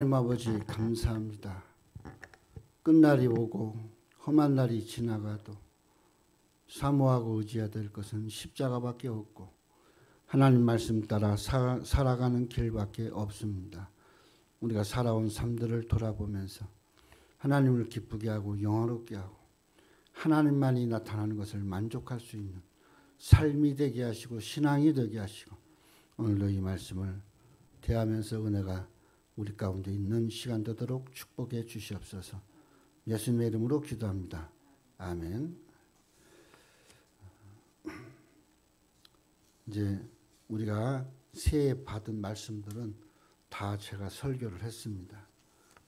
하나님 아버지 감사합니다. 끝날이 오고 험한 날이 지나가도 사모하고 의지해야 될 것은 십자가밖에 없고 하나님 말씀 따라 살아가는 길밖에 없습니다. 우리가 살아온 삶들을 돌아보면서 하나님을 기쁘게 하고 영화롭게 하고 하나님만이 나타나는 것을 만족할 수 있는 삶이 되게 하시고 신앙이 되게 하시고 오늘도 이 말씀을 대하면서 은혜가 우리 가운데 있는 시간 되도록 축복해 주시옵소서. 예수님의 이름으로 기도합니다. 아멘. 이제 우리가 새해 받은 말씀들은 다 제가 설교를 했습니다.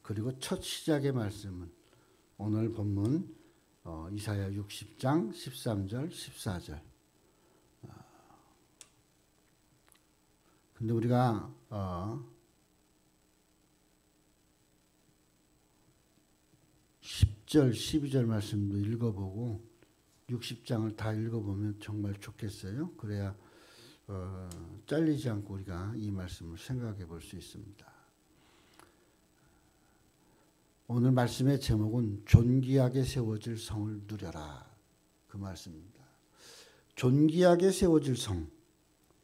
그리고 첫 시작의 말씀은 오늘 본문 이사야 60장 13절 14절. 근데 우리가 10절 12절 말씀도 읽어보고 60장을 다 읽어보면 정말 좋겠어요. 그래야 잘리지 않고 우리가 이 말씀을 생각해 볼 수 있습니다. 오늘 말씀의 제목은 존귀하게 세워질 성을 누려라. 그 말씀입니다. 존귀하게 세워질 성.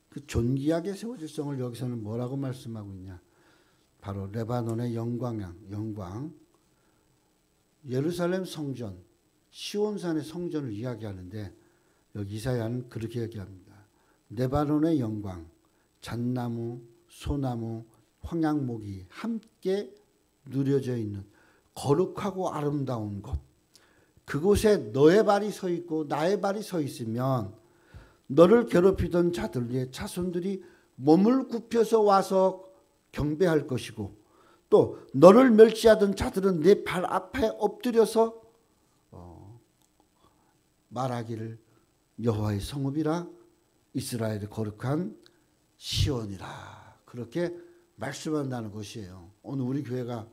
그 존귀하게 세워질 성을 여기서는 뭐라고 말씀하고 있냐. 바로 레바논의 영광. 예루살렘 성전, 시온산의 성전을 이야기하는데 여기 이사야는 그렇게 얘기합니다. 레바논의 영광, 잣나무, 소나무, 황양목이 함께 누려져 있는 거룩하고 아름다운 곳. 그곳에 너의 발이 서 있고 나의 발이 서 있으면 너를 괴롭히던 자들의 자손들이 몸을 굽혀서 와서 경배할 것이고 또 너를 멸시하던 자들은 내 발 앞에 엎드려서 말하기를 여호와의 성읍이라 이스라엘의 거룩한 시온이라. 그렇게 말씀한다는 것이에요. 오늘 우리 교회가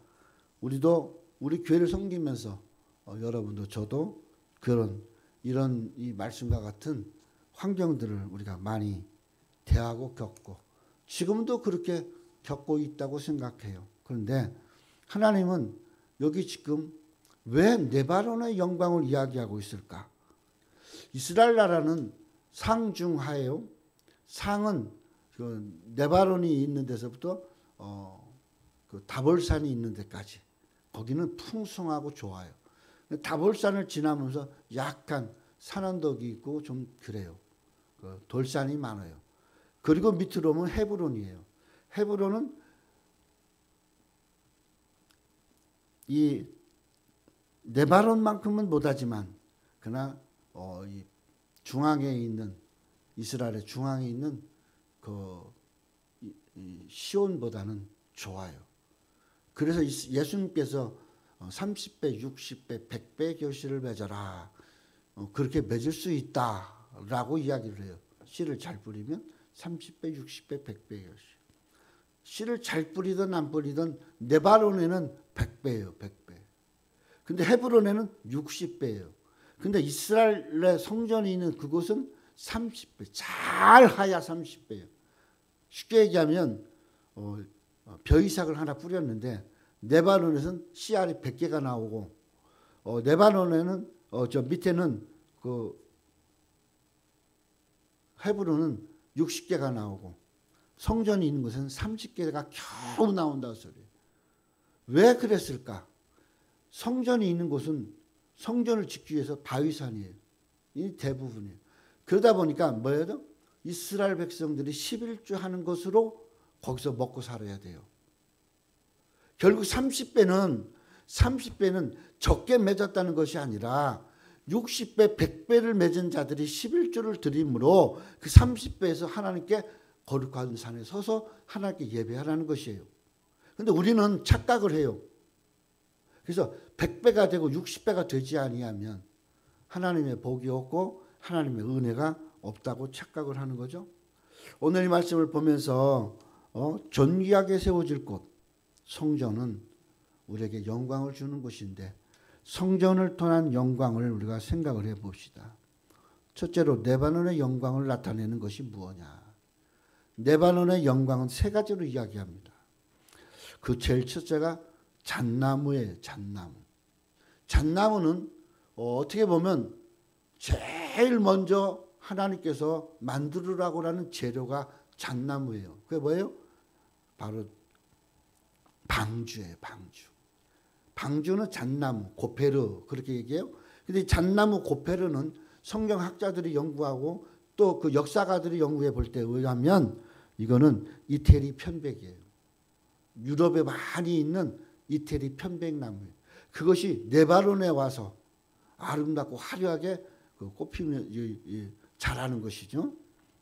우리도 우리 교회를 섬기면서 여러분도 저도 이런 이 말씀과 같은 환경들을 우리가 많이 대하고 겪고 지금도 그렇게 겪고 있다고 생각해요. 그런데 하나님은 여기 지금 왜 레바논의 영광을 이야기하고 있을까? 이스라엘 나라는 상중하예요. 상은 그 레바논이 있는 데서부터 그 다볼산이 있는 데까지 거기는 풍성하고 좋아요. 다볼산을 지나면서 약간 산언덕이 있고 좀 그래요. 그 돌산이 많아요. 그리고 밑으로 오면 헤브론이에요. 헤브론은 이 레바논만큼은 못하지만 그러나 이 중앙에 있는 이스라엘의 중앙에 있는 그 시온보다는 좋아요. 그래서 예수님께서 30배, 60배, 100배 결실을 맺어라. 그렇게 맺을 수 있다라고 이야기를 해요. 씨를 잘 뿌리면 30배, 60배, 100배 결실. 씨를 잘 뿌리든 안 뿌리든 레바논에는 100배예요. 100배. 근데 헤브론에는 60배예요. 근데 이스라엘의 성전이 있는 그곳은 30배. 잘 하야 30배예요. 쉽게 얘기하면 벼이삭을 하나 뿌렸는데 레바논에서는 씨알이 100개가 나오고 레바논에는 저 밑에는 그 헤브론은 60개가 나오고 성전이 있는 곳은 30개가 겨우 나온다고 소리예요. 왜 그랬을까? 성전이 있는 곳은 성전을 짓기 위해서 바위산이에요. 이 대부분이에요. 그러다 보니까 뭐예요? 이스라엘 백성들이 11조 하는 것으로 거기서 먹고 살아야 돼요. 결국 30배는 적게 맺었다는 것이 아니라 60배, 100배를 맺은 자들이 11조를 드림으로 그 30배에서 하나님께 거룩한 산에 서서 하나님께 예배하라는 것이에요. 그런데 우리는 착각을 해요. 그래서 100배가 되고 60배가 되지 아니하면 하나님의 복이 없고 하나님의 은혜가 없다고 착각을 하는 거죠. 오늘 이 말씀을 보면서 존귀하게 세워질 곳, 성전은 우리에게 영광을 주는 곳인데 성전을 통한 영광을 우리가 생각을 해봅시다. 첫째로 레바논의 영광을 나타내는 것이 무엇이냐. 레바논의 영광은 세 가지로 이야기합니다. 그 제일 첫째가 잣나무예요. 잣나무. 잣나무는 어떻게 보면 제일 먼저 하나님께서 만들으라고 하는 재료가 잣나무예요. 그게 뭐예요? 바로 방주예요. 방주. 방주는 잣나무, 고페르 그렇게 얘기해요. 근데 잣나무 고페르는 성경학자들이 연구하고 또 그 역사가들이 연구해 볼 때 의하면 이거는 이태리 편백이에요. 유럽에 많이 있는 이태리 편백나무예요. 그것이 네바론에 와서 아름답고 화려하게 그 꽃피며 자라는 것이죠.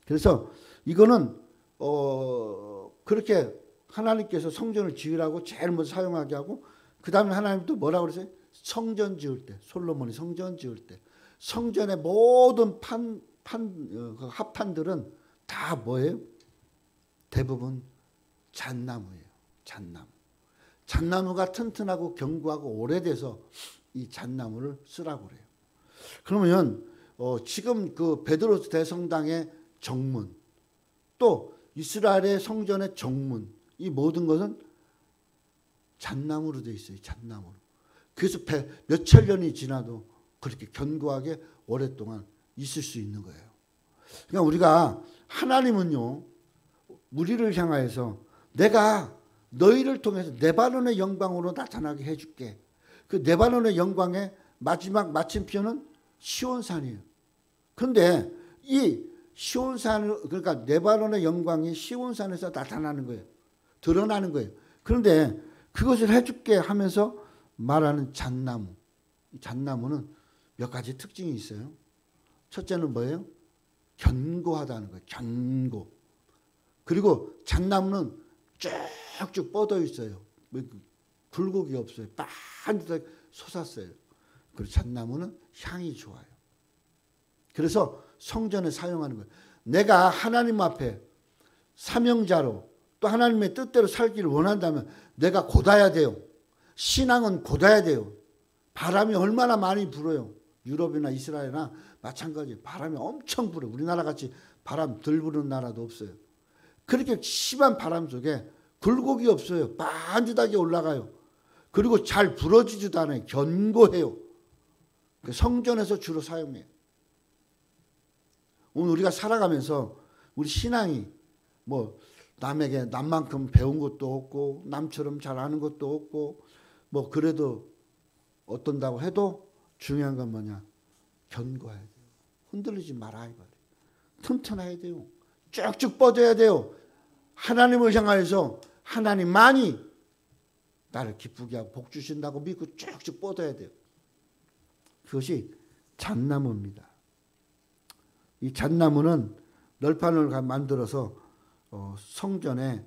그래서 이거는 그렇게 하나님께서 성전을 지으라고 제일 먼저 사용하게 하고 그 다음에 하나님 또 뭐라고 그러세요? 성전 지을 때, 솔로몬이 성전 지을 때 성전의 모든 그 합판들은 다 뭐예요? 대부분 잣나무예요. 잣나무. 잣나무가 튼튼하고 견고하고 오래돼서 이 잣나무를 쓰라고 그래요. 그러면 지금 그 베드로 대성당의 정문 또 이스라엘의 성전의 정문 이 모든 것은 잣나무로 되어 있어요. 잣나무로. 그래서 몇천 년이 지나도 그렇게 견고하게 오랫동안 있을 수 있는 거예요. 그러니까 우리가 하나님은요. 우리를 향하여서 내가 너희를 통해서 네바논의 영광으로 나타나게 해줄게. 그 네바논의 영광의 마지막 마침표는 시온산이에요. 그런데 이 시온산 그러니까 네바논의 영광이 시온산에서 나타나는 거예요. 드러나는 거예요. 그런데 그것을 해줄게 하면서 말하는 잣나무. 잣나무는 몇 가지 특징이 있어요. 첫째는 뭐예요? 견고하다는 거예요. 견고. 그리고 잣나무는 쭉쭉 뻗어 있어요. 굴곡이 없어요. 반듯하게 솟았어요. 그리고 잣나무는 향이 좋아요. 그래서 성전에 사용하는 거예요. 내가 하나님 앞에 사명자로 또 하나님의 뜻대로 살기를 원한다면 내가 곧아야 돼요. 신앙은 곧아야 돼요. 바람이 얼마나 많이 불어요. 유럽이나 이스라엘이나 마찬가지 바람이 엄청 불어요. 우리나라 같이 바람 덜 부는 나라도 없어요. 그렇게 심한 바람 속에 굴곡이 없어요. 반듯하게 올라가요. 그리고 잘 부러지지도 않아요. 견고해요. 성전에서 주로 사용해요. 오늘 우리가 살아가면서 우리 신앙이 뭐 남에게 남만큼 배운 것도 없고 남처럼 잘하는 것도 없고 뭐 그래도 어떤다고 해도 중요한 건 뭐냐? 견고해야 돼요. 흔들리지 말아야 돼요. 튼튼해야 돼요. 쭉쭉 뻗어야 돼요. 하나님을 향하여서 하나님만이 나를 기쁘게 하고 복 주신다고 믿고 쭉쭉 뻗어야 돼요. 그것이 잣나무입니다. 이 잣나무는 널판을 만들어서 성전에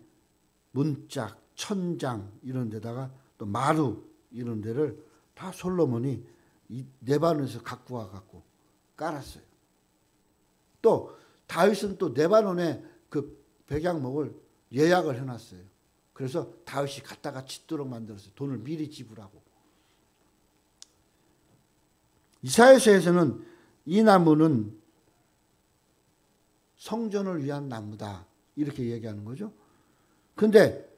문짝, 천장 이런 데다가 또 마루 이런 데를 다 솔로몬이 이 네바논에서 갖고 와갖고 깔았어요. 또 다윗은 또 네바논에 그 백양목을 예약을 해놨어요. 그래서 다윗이 갖다가 짓도록 만들었어요. 돈을 미리 지불하고. 이사야서에서는 이 나무는 성전을 위한 나무다 이렇게 얘기하는 거죠. 근데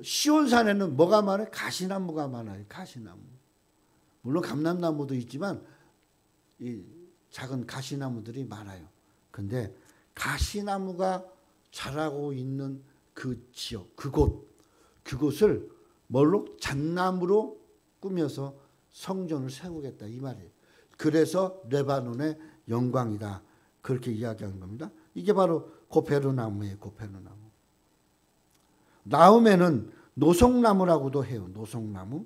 시온산에는 뭐가 많아요? 가시나무가 많아요. 가시나무. 물론 감람나무도 있지만 이 작은 가시나무들이 많아요. 근데 가시나무가 자라고 있는 그 지역, 그곳을 뭘로? 잣나무로 꾸며서 성전을 세우겠다 이 말이에요. 그래서 레바논의 영광이다. 그렇게 이야기하는 겁니다. 이게 바로 고페르나무예요. 고페르나무. 나움에는 노송나무라고도 해요. 노송나무.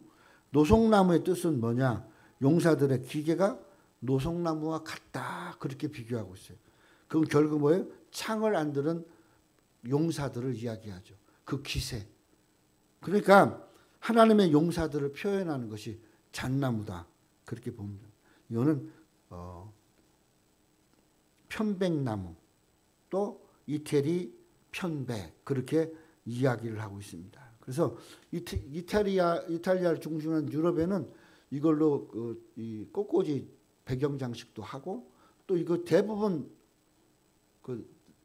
노송나무의 뜻은 뭐냐? 용사들의 기계가 노송나무와 같다. 그렇게 비교하고 있어요. 그건 결국 뭐예요? 창을 안 들은 용사들을 이야기하죠. 그 기세. 그러니까 하나님의 용사들을 표현하는 것이 잣나무다. 그렇게 봅니다. 이거는 편백나무 또 이태리 편백 그렇게 이야기를 하고 있습니다. 그래서 이탈리아를 중심한 유럽에는 이걸로 이 꽃꽂이 배경 장식도 하고 또 이거 대부분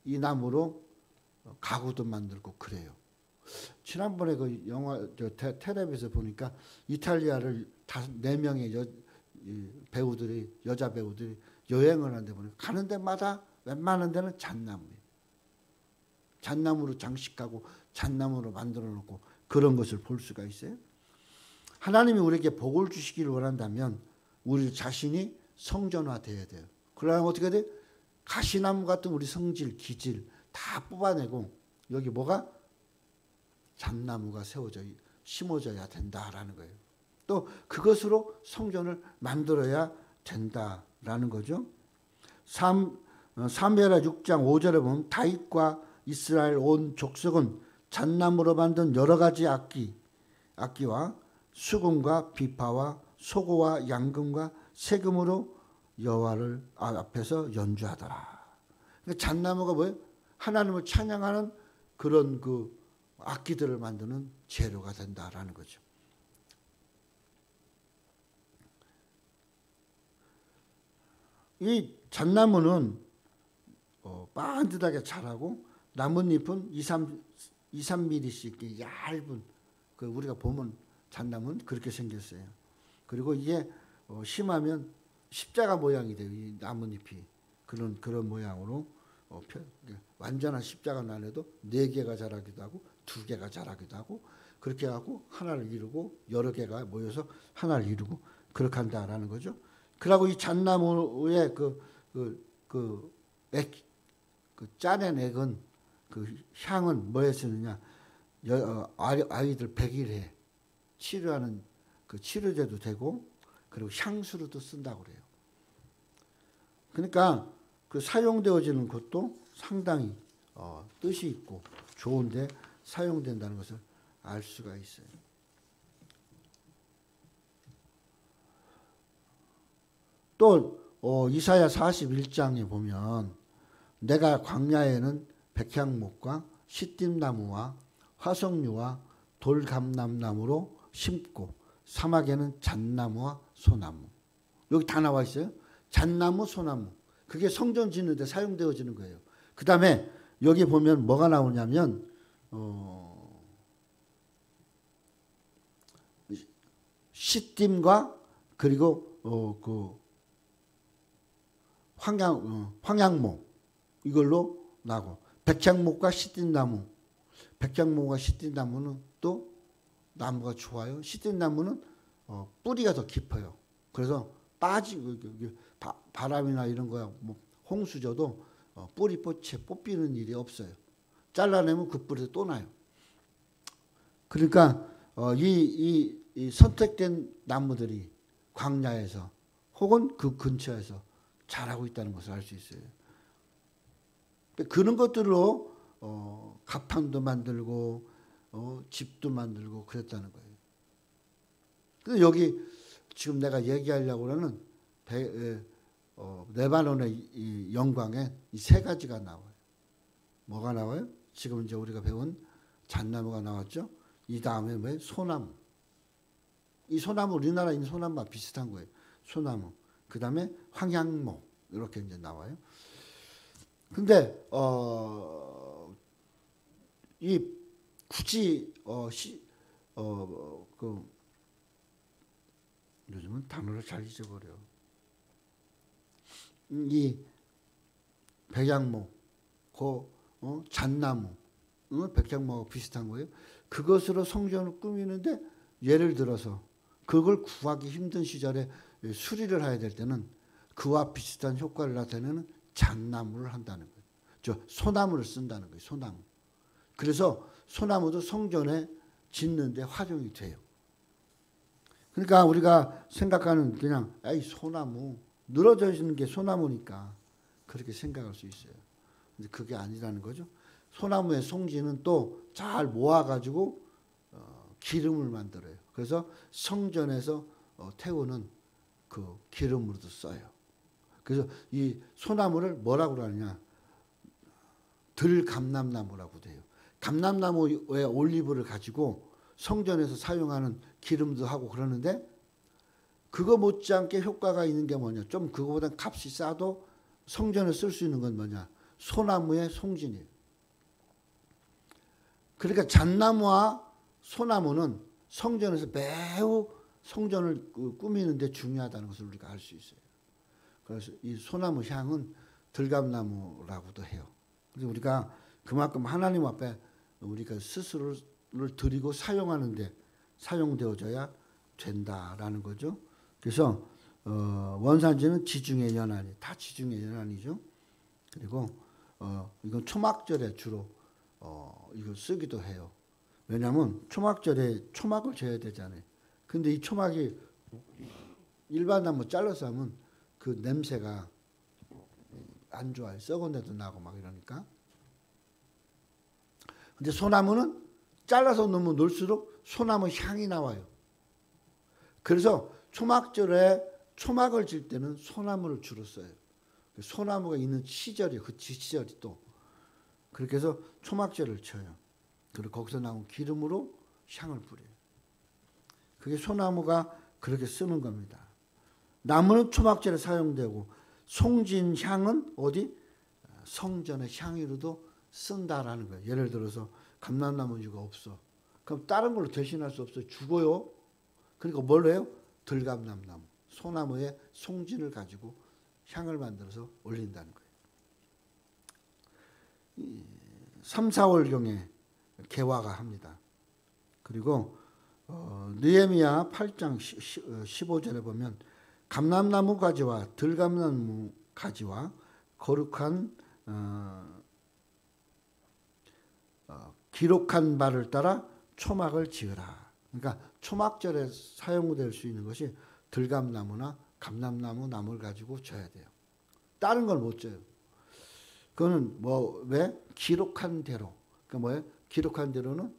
이 나무로 가구도 만들고 그래요. 지난번에 그 영화 텔레비에서 보니까 이탈리아를 4명의 배우들이 여자 배우들이 여행을 하는데 보니까 가는 데마다 웬만한 데는 잣나무예요. 잣나무로 장식하고 잣나무로 만들어 놓고 그런 것을 볼 수가 있어요. 하나님이 우리에게 복을 주시기를 원한다면 우리 자신이 성전화되어야 돼요. 그러면 어떻게 돼? 가시나무 같은 우리 성질, 기질 다 뽑아내고 여기 뭐가? 잣나무가 심어져야 된다라는 거예요. 또 그것으로 성전을 만들어야 된다라는 거죠. 사무엘하 6장 5절에 보면 다윗과 이스라엘 온 족속은 잣나무로 만든 여러 가지 악기와 수금과 비파와 소고와 양금과 세금으로 여호와를 앞에서 연주하더라. 그러니까 잣나무가 뭐예요? 하나님을 찬양하는 그런 그 악기들을 만드는 재료가 된다라는 거죠. 이 잣나무는 반듯하게 자라고 나뭇잎은 2-3mm씩 얇은 그 우리가 보면 잣나무는 그렇게 생겼어요. 그리고 이게 심하면 십자가 모양이 돼요. 이 나뭇잎이 그런 모양으로 완전한 십자가는 안 해도 4개가 자라기도 하고 2개가 자라기도 하고 그렇게 하고 하나를 이루고 여러 개가 모여서 하나를 이루고 그렇게 한다라는 거죠. 그리고 이 잣나무의 그 짜낸 액은 그 향은 뭐에 쓰느냐? 아이들 100일에 치료하는 그 치료제도 되고 그리고 향수로도 쓴다고 그래요. 그러니까 그 사용되어지는 것도 상당히 뜻이 있고 좋은데 사용된다는 것을 알 수가 있어요. 또 이사야 41장에 보면 내가 광야에는 백향목과 시띠나무와 화석류와 돌감람나무로 심고 사막에는 잣나무와 소나무. 여기 다 나와 있어요. 잣나무, 소나무. 그게 성전 짓는 데 사용되어지는 거예요. 그 다음에 여기 보면 뭐가 나오냐면 시딤과 그리고 그 황양목 이걸로 나고 백향목과 시딤나무. 백향목과 시딤나무는 또 나무가 좋아요. 시딤나무는 뿌리가 더 깊어요. 그래서 바람이나 이런 거야 뭐 홍수져도 뿌리꽃에 뽑히는 일이 없어요. 잘라내면 그 뿌리에서 또 나요. 그러니까 이 선택된 나무들이 광야에서 혹은 그 근처에서 자라고 있다는 것을 알 수 있어요. 그런 것들로 가판도 만들고 집도 만들고 그랬다는 거예요. 근데 여기 지금 내가 얘기하려고 하는 레바논의 이 영광에 이 3가지가 나와요. 뭐가 나와요? 지금 이제 우리가 배운 잣나무가 나왔죠. 이 다음에 뭐예요? 소나무. 이 소나무 우리나라에 있는 소나무와 비슷한 거예요. 소나무. 그 다음에 황양목 이렇게 이제 나와요. 근데 이 굳이 요즘은 단어를 잘 잊어버려. 이 백양목, 잣나무, 백향목하고 비슷한 거예요. 그것으로 성전을 꾸미는데 예를 들어서 그걸 구하기 힘든 시절에 수리를 해야 될 때는 그와 비슷한 효과를 나타내는 잣나무를 한다는 거예요. 소나무를 쓴다는 거예요. 소나무. 그래서 소나무도 성전에 짓는데 활용이 돼요. 그러니까 우리가 생각하는 그냥 소나무 늘어져 있는 게 소나무니까 그렇게 생각할 수 있어요. 근데 그게 아니라는 거죠. 소나무의 송지는 또 잘 모아가지고 기름을 만들어요. 그래서 성전에서 태우는 그 기름으로도 써요. 그래서 이 소나무를 뭐라고 하느냐? 들감람나무라고 돼요. 감람나무의 올리브를 가지고 성전에서 사용하는 기름도 하고 그러는데 그거 못지않게 효과가 있는 게 뭐냐? 좀 그거보다 값이 싸도 성전에 쓸 수 있는 건 뭐냐? 소나무의 송진이에요. 그러니까 잣나무와 소나무는 성전에서 매우 성전을 꾸미는데 중요하다는 것을 우리가 알 수 있어요. 그래서 이 소나무 향은 들감나무라고도 해요. 그래서 우리가 그만큼 하나님 앞에 우리가 스스로를 드리고 사용하는데 사용되어져야 된다라는 거죠. 그래서 원산지는 지중해 연안이 다 지중해 연안이죠. 그리고 이건 초막절에 주로 이걸 쓰기도 해요. 왜냐하면 초막절에 초막을 져야 되잖아요. 근데 이 초막이 일반 나무 잘라서 하면 그 냄새가 안 좋아요. 썩은 데도 나고 막 이러니까. 근데 소나무는 잘라서 넣으면 넣을수록 소나무 향이 나와요. 그래서 초막절에 초막을 질 때는 소나무를 주로 써요. 소나무가 있는 시절이 그 시절이 또 그렇게 해서 초막절을 쳐요. 그리고 거기서 나온 기름으로 향을 뿌려요. 그게 소나무가 그렇게 쓰는 겁니다. 나무는 초막절에 사용되고 송진 향은 어디? 성전의 향유로도 쓴다라는 거예요. 예를 들어서 감람나무가 없어. 그럼 다른 걸로 대신할 수 없어요. 죽어요. 그러니까 뭘 해요? 들감나무, 소나무의 송진을 가지고 향을 만들어서 올린다는 거예요. 3, 4월경에 개화가 합니다. 그리고 느헤미야 8장 15절에 보면 감람나무 가지와 들감나무 가지와 거룩한 기록한 바를 따라 초막을 지으라. 그러니까 초막절에 사용될 수 있는 것이 들감나무나 감람나무 나무를 가지고 져야 돼요. 다른 걸 못 져요. 그거는 왜? 기록한 대로. 그러니까 뭐예요? 기록한 대로는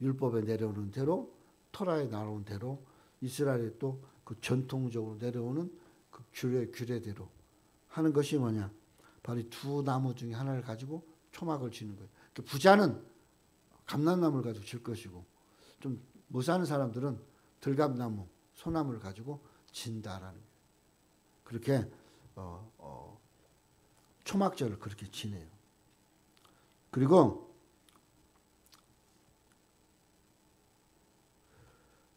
율법에 내려오는 대로, 토라에 나오는 대로, 이스라엘에 또 그 전통적으로 내려오는 그 규례대로 하는 것이 뭐냐? 바로 이 두 나무 중에 하나를 가지고 초막을 지는 거예요. 그러니까 부자는 감람나무를 가지고 질 것이고, 좀 못 사는 사람들은 들감나무, 소나무를 가지고 진다라는 거예요. 그렇게 초막절을 그렇게 지내요. 그리고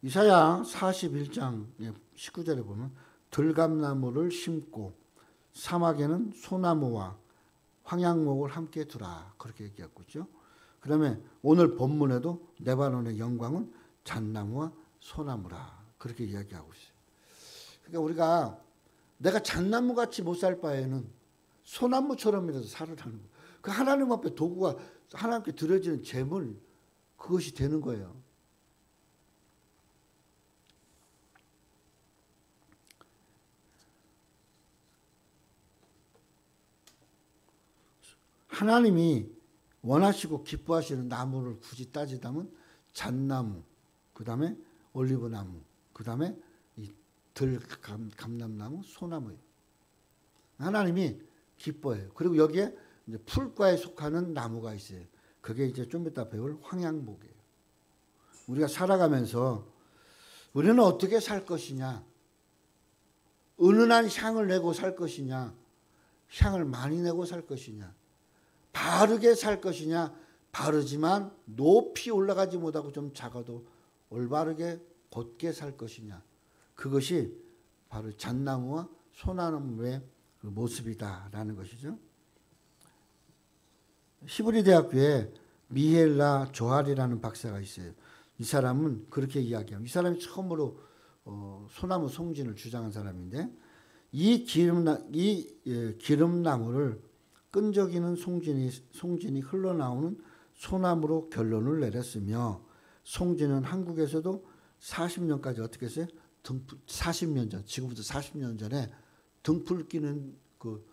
이사야 41장 19절에 보면 들감나무를 심고 사막에는 소나무와 황양목을 함께 두라. 그렇게 얘기하고 있죠. 그 다음에 오늘 본문에도 레바논의 영광은 잣나무와 소나무라. 그렇게 이야기하고 있어요. 그러니까 우리가 내가 잣나무같이 못 살 바에는 소나무처럼이라도 살으라는 거예요. 그 하나님 앞에 도구가 하나님께 드려지는 제물 그것이 되는 거예요. 하나님이 원하시고 기뻐하시는 나무를 굳이 따지다면 잣나무, 그 다음에 올리브나무, 그 다음에 이 감람나무, 소나무예요. 하나님이 기뻐해요. 그리고 여기에 이제 풀과에 속하는 나무가 있어요. 그게 이제 좀 이따 배울 황양목이에요. 우리가 살아가면서 우리는 어떻게 살 것이냐? 은은한 향을 내고 살 것이냐? 향을 많이 내고 살 것이냐? 바르게 살 것이냐? 바르지만 높이 올라가지 못하고 좀 작아도 올바르게 곧게 살 것이냐? 그것이 바로 잣나무와 소나무의 그 모습이다라는 것이죠. 히브리 대학교에 미헬라 조할이라는 박사가 있어요. 이 사람은 그렇게 이야기합니다. 이 사람이 처음으로 소나무 송진을 주장한 사람인데 이 기름나무를 끈적이는 송진이 흘러나오는 소나무로 결론을 내렸으며 송진은 한국에서도 40년까지 어떻게 했어요? 40년 전, 지금부터 40년 전에 등불 끼는 그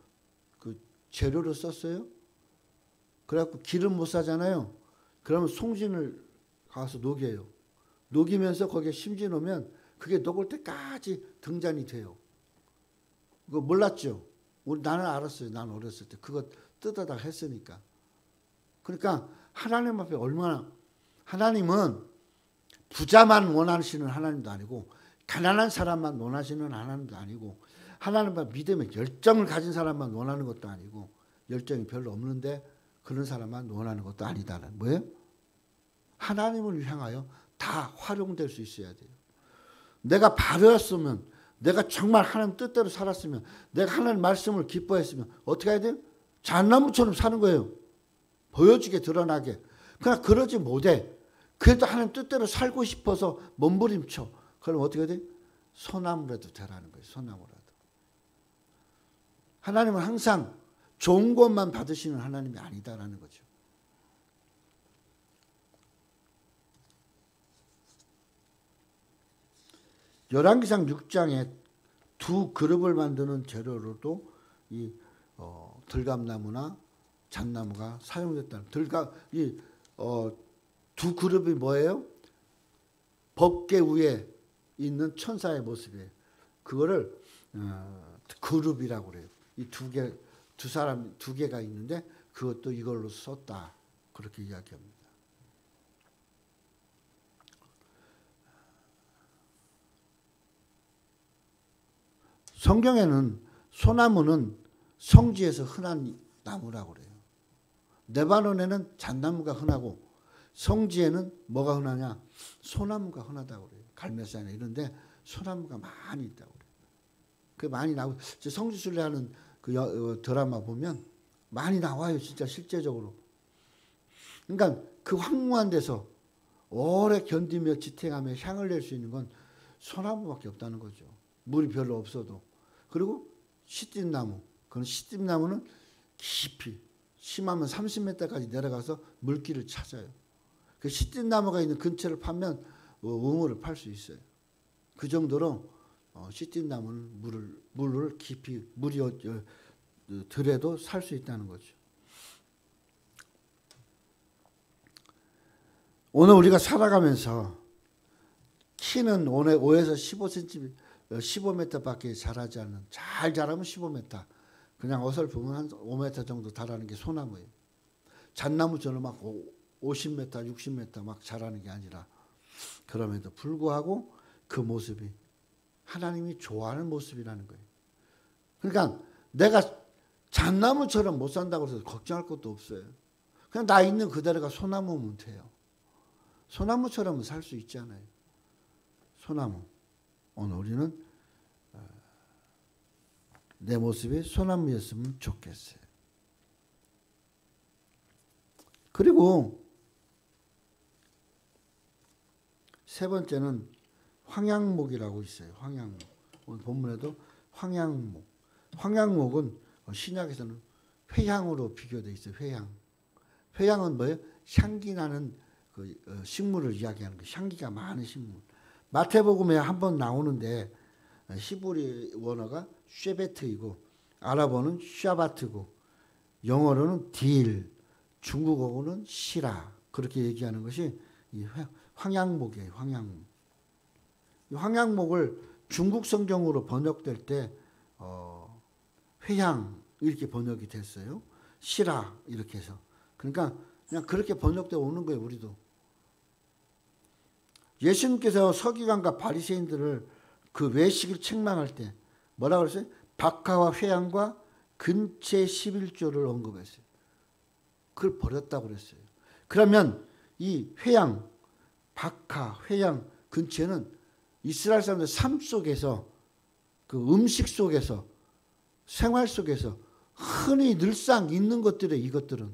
재료로 썼어요. 그래갖고 기름 못 사잖아요. 그러면 송진을 가서 녹여요. 녹이면서 거기에 심지 놓으면 그게 녹을 때까지 등잔이 돼요. 그거 몰랐죠? 나는 알았어요. 나는 어렸을 때 그거 뜯어다 했으니까. 그러니까 하나님 앞에 얼마나 하나님은 부자만 원하시는 하나님도 아니고 가난한 사람만 원하시는 하나님도 아니고 하나님과 믿음의 열정을 가진 사람만 원하는 것도 아니고 열정이 별로 없는데 그런 사람만 원하는 것도 아니다는 뭐예요? 하나님을 향하여 다 활용될 수 있어야 돼요. 내가 바르었으면, 내가 정말 하나님 뜻대로 살았으면, 내가 하나님 말씀을 기뻐했으면 어떻게 해야 돼요? 잣나무처럼 사는 거예요. 보여지게 드러나게. 그러나 그러지 못해. 그래도 하나님 뜻대로 살고 싶어서 몸부림쳐. 그럼 어떻게 돼? 소나무라도 되라는 거예요. 소나무라도. 하나님은 항상 좋은 것만 받으시는 하나님이 아니다라는 거죠. 열왕기상 6장에 두 그룹을 만드는 재료로도 이 들감나무나 잣나무가 사용됐다는. 두 그룹이 뭐예요? 법궤 위에 있는 천사의 모습이에요. 그거를 그룹이라고 그래요. 이 두 개가 있는데 그것도 이걸로 썼다. 그렇게 이야기합니다. 성경에는 소나무는 성지에서 흔한 나무라고 그래요. 레바논에는 잣나무가 흔하고 성지에는 뭐가 흔하냐? 소나무가 흔하다고 그래요. 갈매산에 이런데 소나무가 많이 있다고 그래요. 그 많이 나오고 성지순례하는 그 드라마 보면 많이 나와요. 진짜 실제적으로. 그러니까 그 황무한 데서 오래 견디며 지탱하며 향을 낼 수 있는 건 소나무밖에 없다는 거죠. 물이 별로 없어도. 그리고 시띠나무. 그런 시띠나무는 깊이 심하면 30m까지 내려가서 물길을 찾아요. 그 시띠나무가 있는 근처를 파면 우물을 팔 수 있어요. 그 정도로 시띠나무는 물을 깊이 물이 들에도 살 수 있다는 거죠. 오늘 우리가 살아가면서 키는 5에서 15cm, 15m밖에 자라지 않는, 잘 자라면 15m, 그냥 어설프면 한 5m 정도 자라는 게 소나무예요. 잣나무처럼 막 50m, 60m 막 자라는 게 아니라, 그럼에도 불구하고 그 모습이 하나님이 좋아하는 모습이라는 거예요. 그러니까 내가 잣나무처럼 못 산다고 해서 걱정할 것도 없어요. 그냥 나 있는 그대로가 소나무면 돼요. 소나무처럼은 살 수 있잖아요. 소나무. 오늘 우리는 내 모습이 소나무였으면 좋겠어요. 그리고 세 번째는 황양목이라고 있어요. 황양목. 오늘 본문에도 황양목. 황양목은 신약에서는 회향으로 비교되어 있어요. 회향. 회향은 뭐예요? 향기 나는 그 식물을 이야기하는 거예요. 향기가 많은 식물. 마태복음에 한번 나오는데 히브리 원어가 쉐베트이고 아랍어는 샤바트고 영어로는 딜, 중국어로는 시라, 그렇게 얘기하는 것이 이 황양목이에요. 황양목. 이 황양목을 중국 성경으로 번역될 때 회향 이렇게 번역이 됐어요. 시라 이렇게 해서. 그러니까 그냥 그렇게 번역되어 오는 거예요. 우리도. 예수님께서 서기관과 바리새인들을 그 외식을 책망할 때 뭐라고 그랬어요? 박하와 회향과 근체 11조를 언급했어요. 그걸 버렸다고 그랬어요. 그러면 이 회향, 박하, 회향, 근체는 이스라엘 사람들 삶 속에서, 그 음식 속에서, 생활 속에서 흔히 늘상 있는 것들에, 이것들은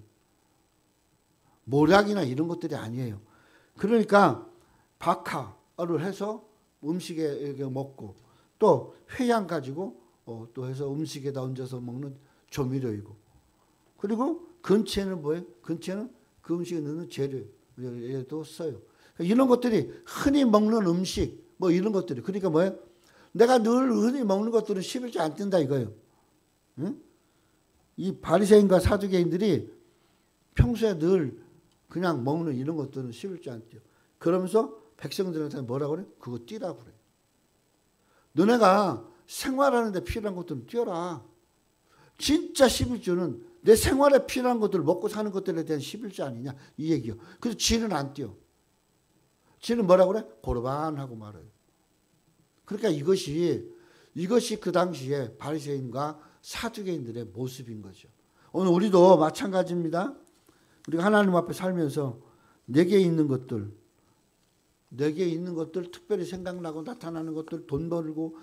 모략이나 이런 것들이 아니에요. 그러니까 박하를 해서 음식에 먹고, 또 회향 가지고 또 해서 음식에다 얹어서 먹는 조미료이고, 그리고 근체는 뭐예요? 근체는 그 음식에 넣는 재료에도 써요. 이런 것들이 흔히 먹는 음식, 뭐 이런 것들이. 그러니까 뭐예요? 내가 늘 흔히 먹는 것들은 11조 안 뜬다 이거예요. 응? 이 바리새인과 사두개인들이 평소에 늘 그냥 먹는 이런 것들은 11조 안 띄어. 그러면서 백성들한테 뭐라고 그래? 그거 띄라고 그래. 너네가 생활하는데 필요한 것들은 띄어라. 진짜 11조는 내 생활에 필요한 것들, 먹고 사는 것들에 대한 11조 아니냐 이 얘기요. 그래서 지는 안 띄어. 지는 뭐라고 그래? 고르반하고 말해요. 그러니까 이것이 그 당시에 바리새인과 사두개인들의 모습인 거죠. 오늘 우리도 마찬가지입니다. 우리가 하나님 앞에 살면서 내게 있는 것들, 특별히 생각나고 나타나는 것들, 돈 벌고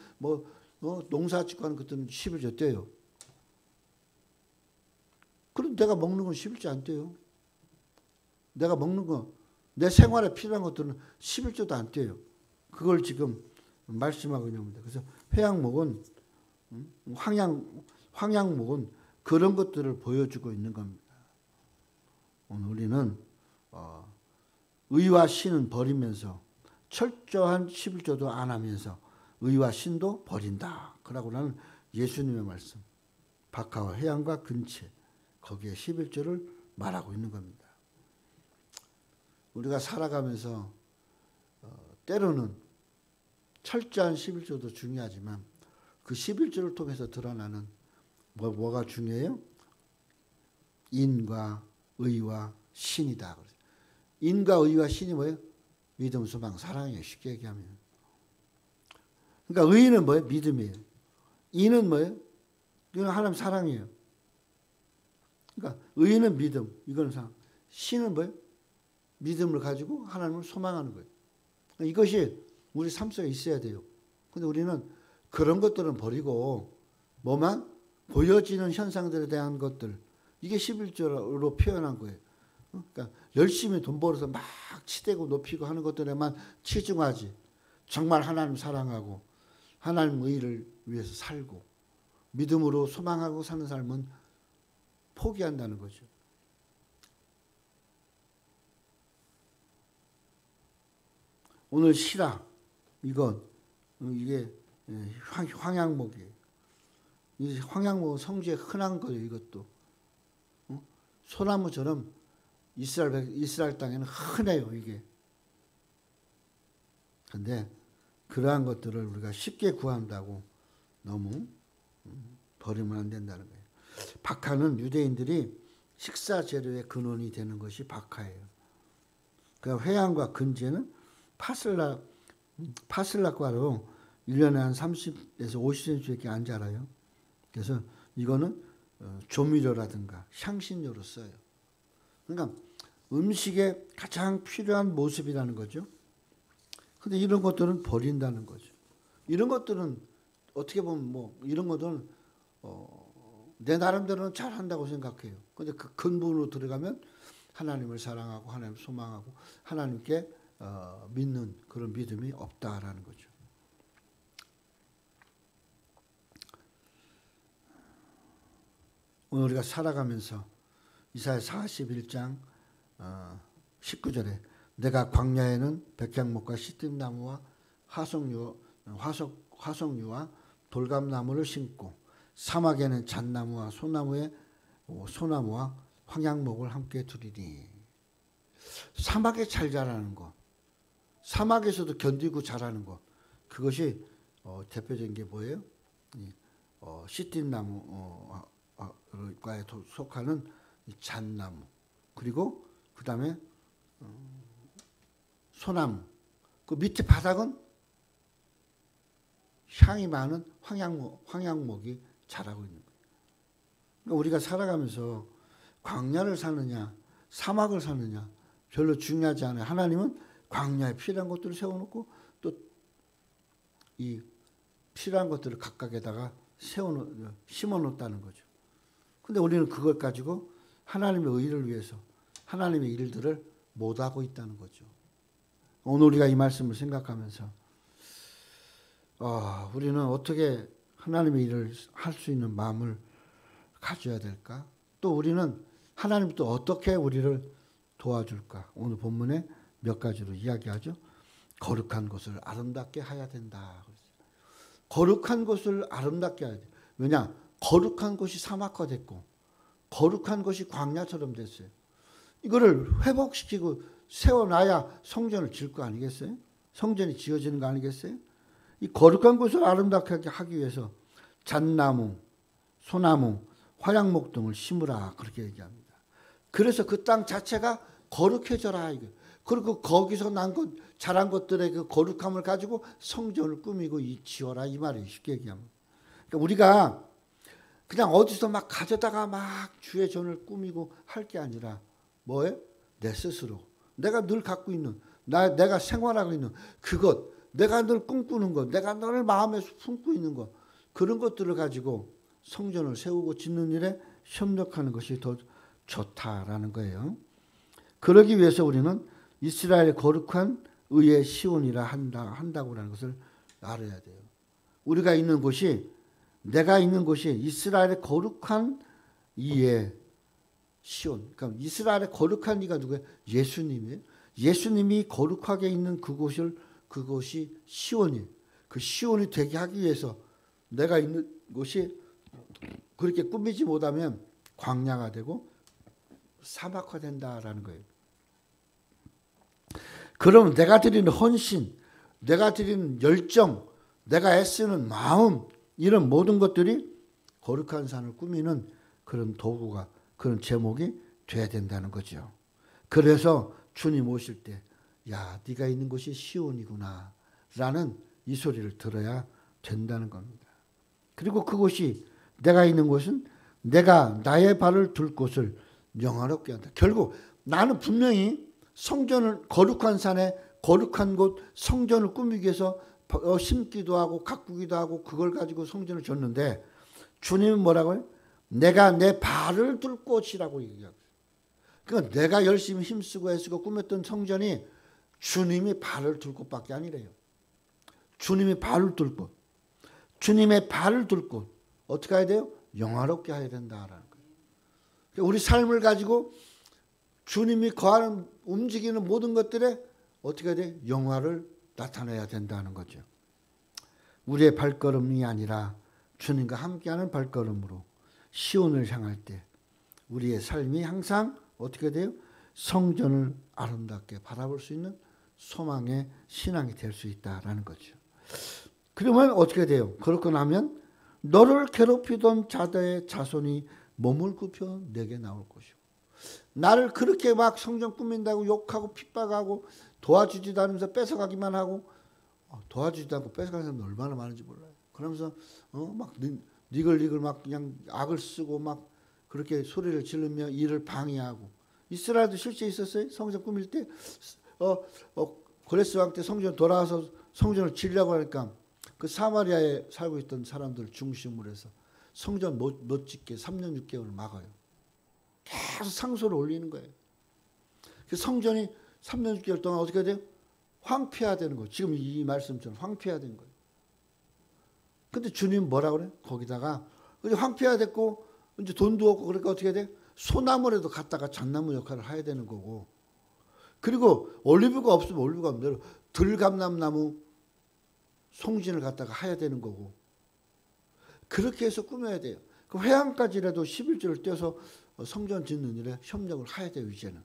농사 짓고 하는 것들은 11조 떼요. 그럼 내가 먹는 건 11조 안 떼요. 내가 먹는 거, 내 생활에 필요한 것들은 11조도 안 떼요. 그걸 지금 말씀하고 있는 겁니다. 그래서 회양목은, 황양목은 그런 것들을 보여주고 있는 겁니다. 오늘 우리는 의와 신은 버리면서 철저한 11조도 안 하면서 의와 신도 버린다. 그러고 나는 예수님의 말씀, 박하와 회양과 근체, 거기에 11조를 말하고 있는 겁니다. 우리가 살아가면서 때로는 철저한 11조도 중요하지만 그 11조를 통해서 드러나는 뭐가 중요해요? 인과 의와 신이다. 인과 의와 신이 뭐예요? 믿음, 소망, 사랑이에요. 쉽게 얘기하면. 그러니까 의는 뭐예요? 믿음이에요. 인은 뭐예요? 이건 하나님 사랑이에요. 그러니까 의는 믿음, 이건 사랑. 신은 뭐예요? 믿음을 가지고 하나님을 소망하는 거예요. 이것이 우리 삶 속에 있어야 돼요. 근데 우리는 그런 것들은 버리고 뭐만 보여지는 현상들에 대한 것들, 이게 11조로 표현한 거예요. 그러니까 열심히 돈 벌어서 막 치대고 높이고 하는 것들에만 치중하지, 정말 하나님 사랑하고 하나님 의를 위해서 살고 믿음으로 소망하고 사는 삶은 포기한다는 거죠. 오늘 시라, 이게 황양목이에요. 이 황양목은 성지에 흔한 거예요. 이것도 소나무처럼 이스라엘 땅에는 흔해요. 이게. 근데 그러한 것들을 우리가 쉽게 구한다고 너무 버리면 안 된다는 거예요. 박하는 유대인들이 식사 재료의 근원이 되는 것이 박하예요. 그 회양과 근제는 파슬락과로 1년에 한 30에서 50cm밖에 안 자라요. 그래서 이거는 조미료라든가 향신료로 써요. 그러니까 음식에 가장 필요한 모습이라는 거죠. 근데 이런 것들은 버린다는 거죠. 이런 것들은 어떻게 보면 이런 것들은 내 나름대로는 잘한다고 생각해요. 근데 그 근본으로 들어가면 하나님을 사랑하고 하나님을 소망하고 하나님께 믿는 그런 믿음이 없다라는 거죠. 오늘 우리가 살아가면서 이사야 41장 19절에 내가 광야에는 백향목과 시뜸나무와 화석류와 돌감나무를 심고 사막에는 잣나무와 소나무와 황양목을 함께 두리니. 사막에 잘 자라는 것, 사막에서도 견디고 자라는 것, 그것이 대표적인 게 뭐예요? 시띠나무과에 속하는 잣나무, 그리고 그 다음에 소나무, 그 밑에 바닥은 향이 많은 황양목이 자라고 있는 거예요. 그러니까 우리가 살아가면서 광야를 사느냐 사막을 사느냐 별로 중요하지 않아요. 하나님은 광야에 필요한 것들을 세워놓고 또 이 필요한 것들을 각각에다가 심어놓았다는 거죠. 근데 우리는 그걸 가지고 하나님의 의를 위해서 하나님의 일들을 못하고 있다는 거죠. 오늘 우리가 이 말씀을 생각하면서 우리는 어떻게 하나님의 일을 할 수 있는 마음을 가져야 될까? 또 우리는 하나님 또 어떻게 우리를 도와줄까? 오늘 본문에 몇 가지로 이야기하죠. 거룩한 것을 아름답게 해야 된다. 거룩한 것을 아름답게 해야 돼. 왜냐? 거룩한 것이 사막화됐고 거룩한 것이 광야처럼 됐어요. 이거를 회복시키고 세워놔야 성전을 지을 거 아니겠어요? 성전이 지어지는 거 아니겠어요? 이 거룩한 것을 아름답게 하기 위해서 잣나무, 소나무, 화양목 등을 심으라 그렇게 얘기합니다. 그래서 그 땅 자체가 거룩해져라 이거. 그리고 거기서 난 것, 자란 것들의 그 거룩함을 가지고 성전을 꾸미고 지어라 이 말이에요. 쉽게 얘기하면. 그러니까 우리가 그냥 어디서 막 가져다가 막 주의 전을 꾸미고 할 게 아니라 뭐예요? 내 스스로 내가 늘 갖고 있는, 내가 생활하고 있는 그것, 내가 늘 꿈꾸는 것, 내가 늘 마음에 품고 있는 것, 그런 것들을 가지고 성전을 세우고 짓는 일에 협력하는 것이 더 좋다라는 거예요. 그러기 위해서 우리는 이스라엘의 거룩한 의의 시온이라 한다고라는 것을 알아야 돼요. 우리가 있는 곳이, 내가 있는 곳이 이스라엘의 거룩한 이의 시온. 그러니까 이스라엘의 거룩한 이가 누구예요? 예수님이에요. 예수님이 거룩하게 있는 그곳이 시온이에요. 그 시온이 되게 하기 위해서 내가 있는 곳이 그렇게 꾸미지 못하면 광야가 되고 사막화된다라는 거예요. 그러면 내가 드리는 헌신, 내가 드리는 열정, 내가 애쓰는 마음, 이런 모든 것들이 거룩한 산을 꾸미는 그런 도구가, 그런 제목이 돼야 된다는 거죠. 그래서 주님 오실 때, 야, 네가 있는 곳이 시온이구나 라는 이 소리를 들어야 된다는 겁니다. 그리고 그곳이, 내가 있는 곳은 내가 나의 발을 둘 곳을 영화롭게 한다. 결국 나는 분명히 성전을, 거룩한 산에 거룩한 곳 성전을 꾸미기 위해서 심기도 하고 가꾸기도 하고 그걸 가지고 성전을 졌는데, 주님은 뭐라고요? 내가 내 발을 둘 곳이라고 얘기하고, 그러니까 내가 열심히 힘쓰고 애쓰고 꾸몄던 성전이 주님이 발을 둘 곳밖에 아니래요. 주님이 발을 둘 곳, 주님의 발을 둘 곳, 어떻게 해야 돼요? 영화롭게 해야 된다라는 거예요. 우리 삶을 가지고 주님이 거하는, 움직이는 모든 것들에 어떻게 해야 돼? 영화를 나타내야 된다는 거죠. 우리의 발걸음이 아니라 주님과 함께하는 발걸음으로 시온을 향할 때 우리의 삶이 항상 어떻게 돼요? 성전을 아름답게 바라볼 수 있는 소망의 신앙이 될 수 있다라는 거죠. 그러면 어떻게 돼요? 그렇고 나면 너를 괴롭히던 자들의 자손이 몸을 굽혀 내게 나올 것이고, 나를 그렇게 막 성전 꾸민다고 욕하고 핍박하고 도와주지도 않으면서 뺏어가기만 하고, 도와주지도 않고 뺏어가는 사람도 얼마나 많은지 몰라요. 그러면서 막 니글니글 막 그냥 악을 쓰고 막 그렇게 소리를 지르며 일을 방해하고. 이스라엘도 실제 있었어요. 성전 꾸밀 때 고레스 왕 때 성전 돌아와서 성전을 지으려고 하니까 그 사마리아에 살고 있던 사람들 중심으로 해서 성전 못 짓게 3년 6개월을 막아요. 계속 상소를 올리는 거예요. 그 성전이 3년 6개월 동안 어떻게 돼요? 황폐화되는 거예요. 지금 이 말씀처럼 황폐화된 거예요. 근데 주님 뭐라 그래? 거기다가 이제 황폐화됐고 이제 돈도 없고 그러니까 어떻게 돼? 소나무라도 갖다가 잣나무 역할을 해야 되는 거고, 그리고 올리브가 없으면 올리브가 없는 대로 들감람나무 송진을 갖다가 해야 되는 거고, 그렇게 해서 꾸며야 돼요. 그 회양까지라도 11조를 떼어서 성전 짓는 일에 협력을 해야 돼요. 이제는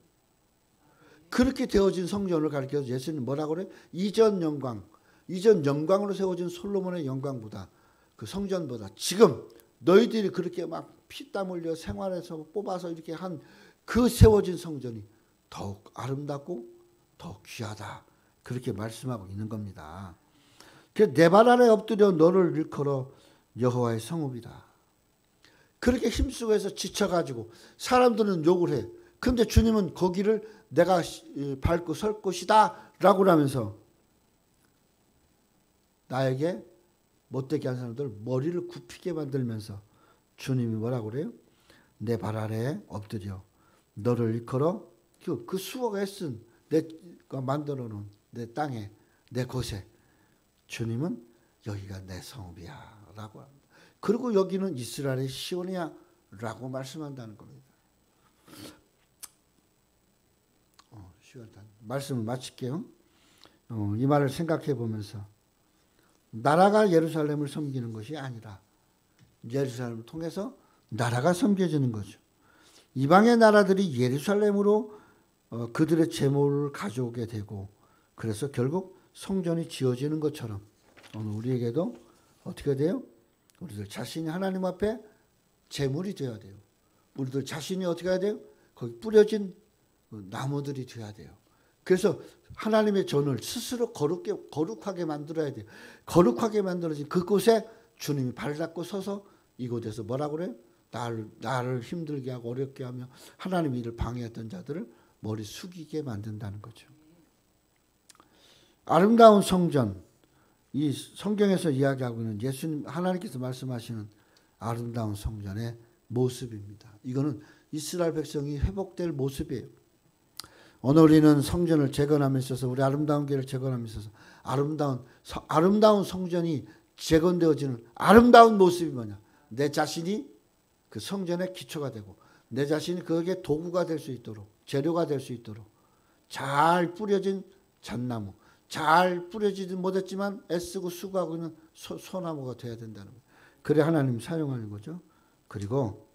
그렇게 되어진 성전을 가리켜서 예수님 뭐라고 그래? 이전 영광으로 세워진 솔로몬의 영광보다, 그 성전보다 지금 너희들이 그렇게 막 피땀 흘려 생활해서 뽑아서 이렇게 한 그 세워진 성전이 더욱 아름답고 더욱 귀하다, 그렇게 말씀하고 있는 겁니다. 그래서 내 발 아래 엎드려 너를 일컬어 여호와의 성읍이다. 그렇게 힘쓰고 해서 지쳐가지고 사람들은 욕을 해. 근데 주님은 거기를 내가 밟고 설 것이다 라고 하면서 나에게 못되게 한 사람들 머리를 굽히게 만들면서 주님이 뭐라고 그래요? 내 발 아래에 엎드려 너를 일컬어, 그 수호가 애쓴 내가 만들어 놓은 내 땅에, 내 곳에 주님은 여기가 내 성읍이야 라고 합니다. 그리고 여기는 이스라엘의 시온이야 라고 말씀한다는 겁니다. 말씀을 마칠게요. 이 말을 생각해 보면서 나라가 예루살렘을 섬기는 것이 아니라 예루살렘을 통해서 나라가 섬겨지는 거죠. 이방의 나라들이 예루살렘으로 그들의 재물을 가져오게 되고, 그래서 결국 성전이 지어지는 것처럼 오늘 우리에게도 어떻게 돼요? 우리들 자신이 하나님 앞에 재물이 되어야 돼요. 우리들 자신이 어떻게 해야 돼요? 거기 뿌려진 나무들이 되어야 돼요. 그래서 하나님의 전을 스스로 거룩하게 만들어야 돼요. 거룩하게 만들어진 그곳에 주님이 발 닦고 서서 이곳에서 뭐라고 그래요? 나를 힘들게 하고 어렵게 하며 하나님의 일을 방해했던 자들을 머리 숙이게 만든다는 거죠. 아름다운 성전, 이 성경에서 이야기하고 있는 예수님 하나님께서 말씀하시는 아름다운 성전의 모습입니다. 이거는 이스라엘 백성이 회복될 모습이에요. 오늘 우리는 성전을 재건함에 있어서 우리 아름다운 교회를 재건함에 있어서 아름다운 성전이 재건되어지는 아름다운 모습이 뭐냐? 내 자신이 그 성전의 기초가 되고 내 자신이 거기에 도구가 될 수 있도록 재료가 될 수 있도록 잘 뿌려진 잣나무 잘 뿌려지지 못했지만 애쓰고 수고하고 있는 소나무가 돼야 된다는 거예요. 그래 하나님 사용하는 거죠. 그리고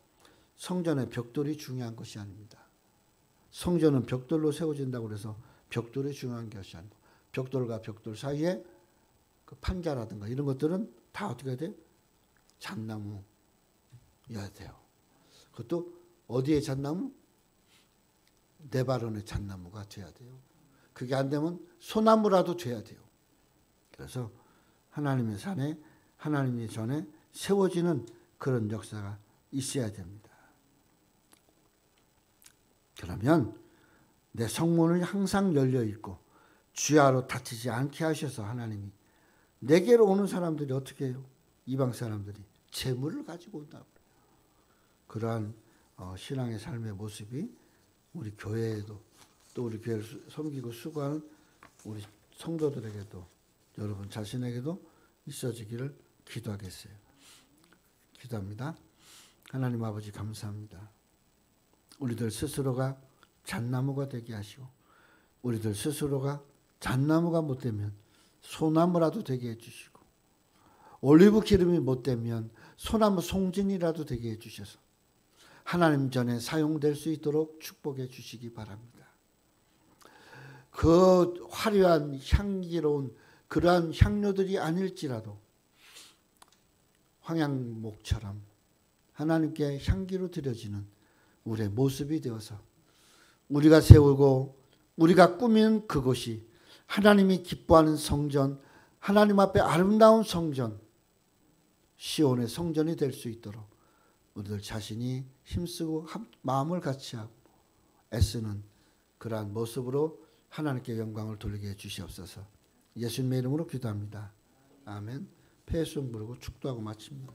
성전의 벽돌이 중요한 것이 아닙니다. 성전은 벽돌로 세워진다고 해서 벽돌이 중요한 것이 아니고 벽돌과 벽돌 사이에 그 판자라든가 이런 것들은 다 어떻게 해야 돼요? 잣나무여야 돼요. 그것도 어디에 잣나무? 네바론의 잣나무가 돼야 돼요. 그게 안 되면 소나무라도 돼야 돼요. 그래서 하나님의 산에 하나님의 전에 세워지는 그런 역사가 있어야 됩니다. 그러면 내 성문을 항상 열려 있고 주야로 다치지 않게 하셔서 하나님이 내게로 오는 사람들이 어떻게 해요? 이방 사람들이 재물을 가지고 온다고. 그러한 신앙의 삶의 모습이 우리 교회에도 또 우리 교회를 섬기고 수고하는 우리 성도들에게도 여러분 자신에게도 있어지기를 기도하겠어요. 기도합니다. 하나님 아버지 감사합니다. 우리들 스스로가 잣나무가 되게 하시고 우리들 스스로가 잣나무가 못되면 소나무라도 되게 해주시고 올리브 기름이 못되면 소나무 송진이라도 되게 해주셔서 하나님 전에 사용될 수 있도록 축복해 주시기 바랍니다. 그 화려한 향기로운 그러한 향료들이 아닐지라도 황양목처럼 하나님께 향기로 드려지는 우리의 모습이 되어서 우리가 세우고 우리가 꾸미는 그곳이 하나님이 기뻐하는 성전, 하나님 앞에 아름다운 성전, 시온의 성전이 될 수 있도록 우리들 자신이 힘쓰고 마음을 같이 하고 애쓰는 그러한 모습으로 하나님께 영광을 돌리게 해주시옵소서. 예수님의 이름으로 기도합니다. 아멘. 폐송 부르고 축도하고 마칩니다.